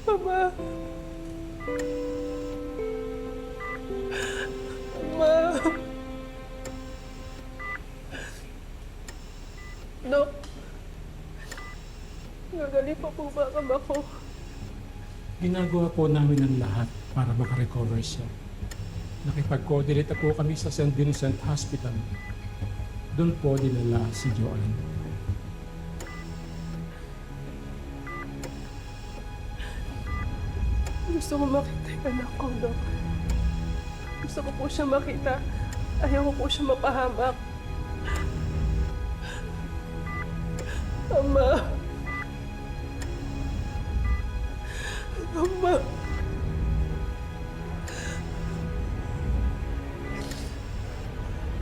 Ama. Ama. Dok, gagaling pa po ba ang ama ko? Ginagawa po namin ang lahat para makarecover siya. Nakipag-coordinate po kami sa St. Vincent Hospital. Doon po dinala si Joanne. Gusto ko makita yung anak ko, Dok. Gusto ko po siya makita. Ayaw ko po siya mapahamak. Ama. Ama.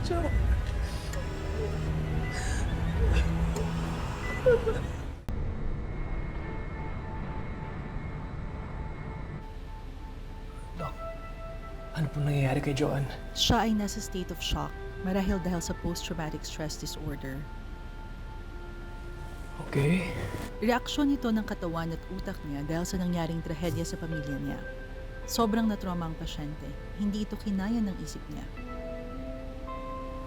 Jo. Dok, ano po nangyayari kay Joanne? Siya ay nasa state of shock, marahil dahil sa post-traumatic stress disorder. Okay. Reaksyon nito ng katawan at utak niya dahil sa nangyaring trahedya sa pamilya niya. Sobrang natrauma ang pasyente. Hindi ito kinaya ng isip niya.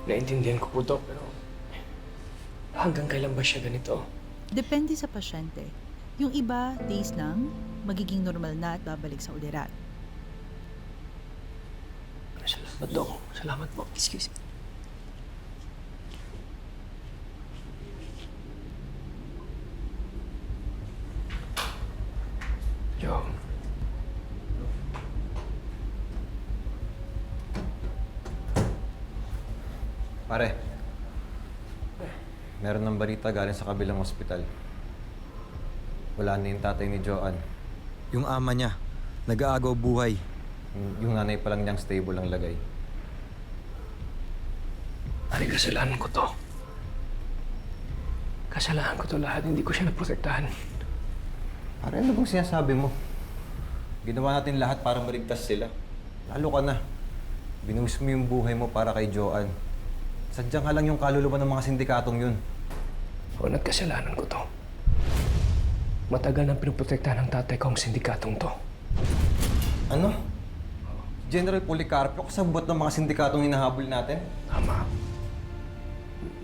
Naintindihan ko po, Dok, pero hanggang kailan ba siya ganito? Depende sa pasyente. Yung iba, days lang, magiging normal na at babalik sa ulirat. Salamat, Dok. Salamat po. Excuse me. Jo. Pare, meron ng balita galing sa kabilang ospital. Wala na yung tatay ni Joanne. Yung ama niya, nag-aagaw buhay. Yung nanay pa lang niyang stable ang lagay. Pare, kasalanan ko to. Kasalanan ko to lahat. Hindi ko siya naprotektahan. Pare, ano bang sinasabi mo? Ginawa natin lahat para maligtas sila. Lalo ka na. Binuhos mo yung buhay mo para kay Joanne. Sadyang ka lang yung kaluluwa ng mga sindikatong yun. O, nagkasalanan ko to. Matagal nang pinoprotektahan ng tatay ko ang sindikatong to. Ano? General Policarpio, kasabot ng mga sindikatong hinahabol natin? Tama.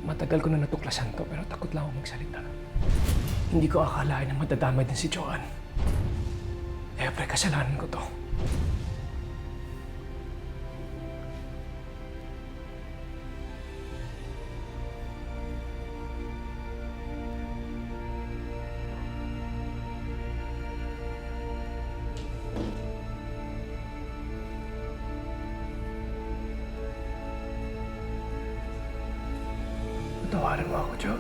Matagal ko na natuklasan to, pero takot lang ako magsalita. Hindi ko akalain na madadamay din si Joanne. Kaya pre, kasalanan ko to. Patawarin mo ako, Jo.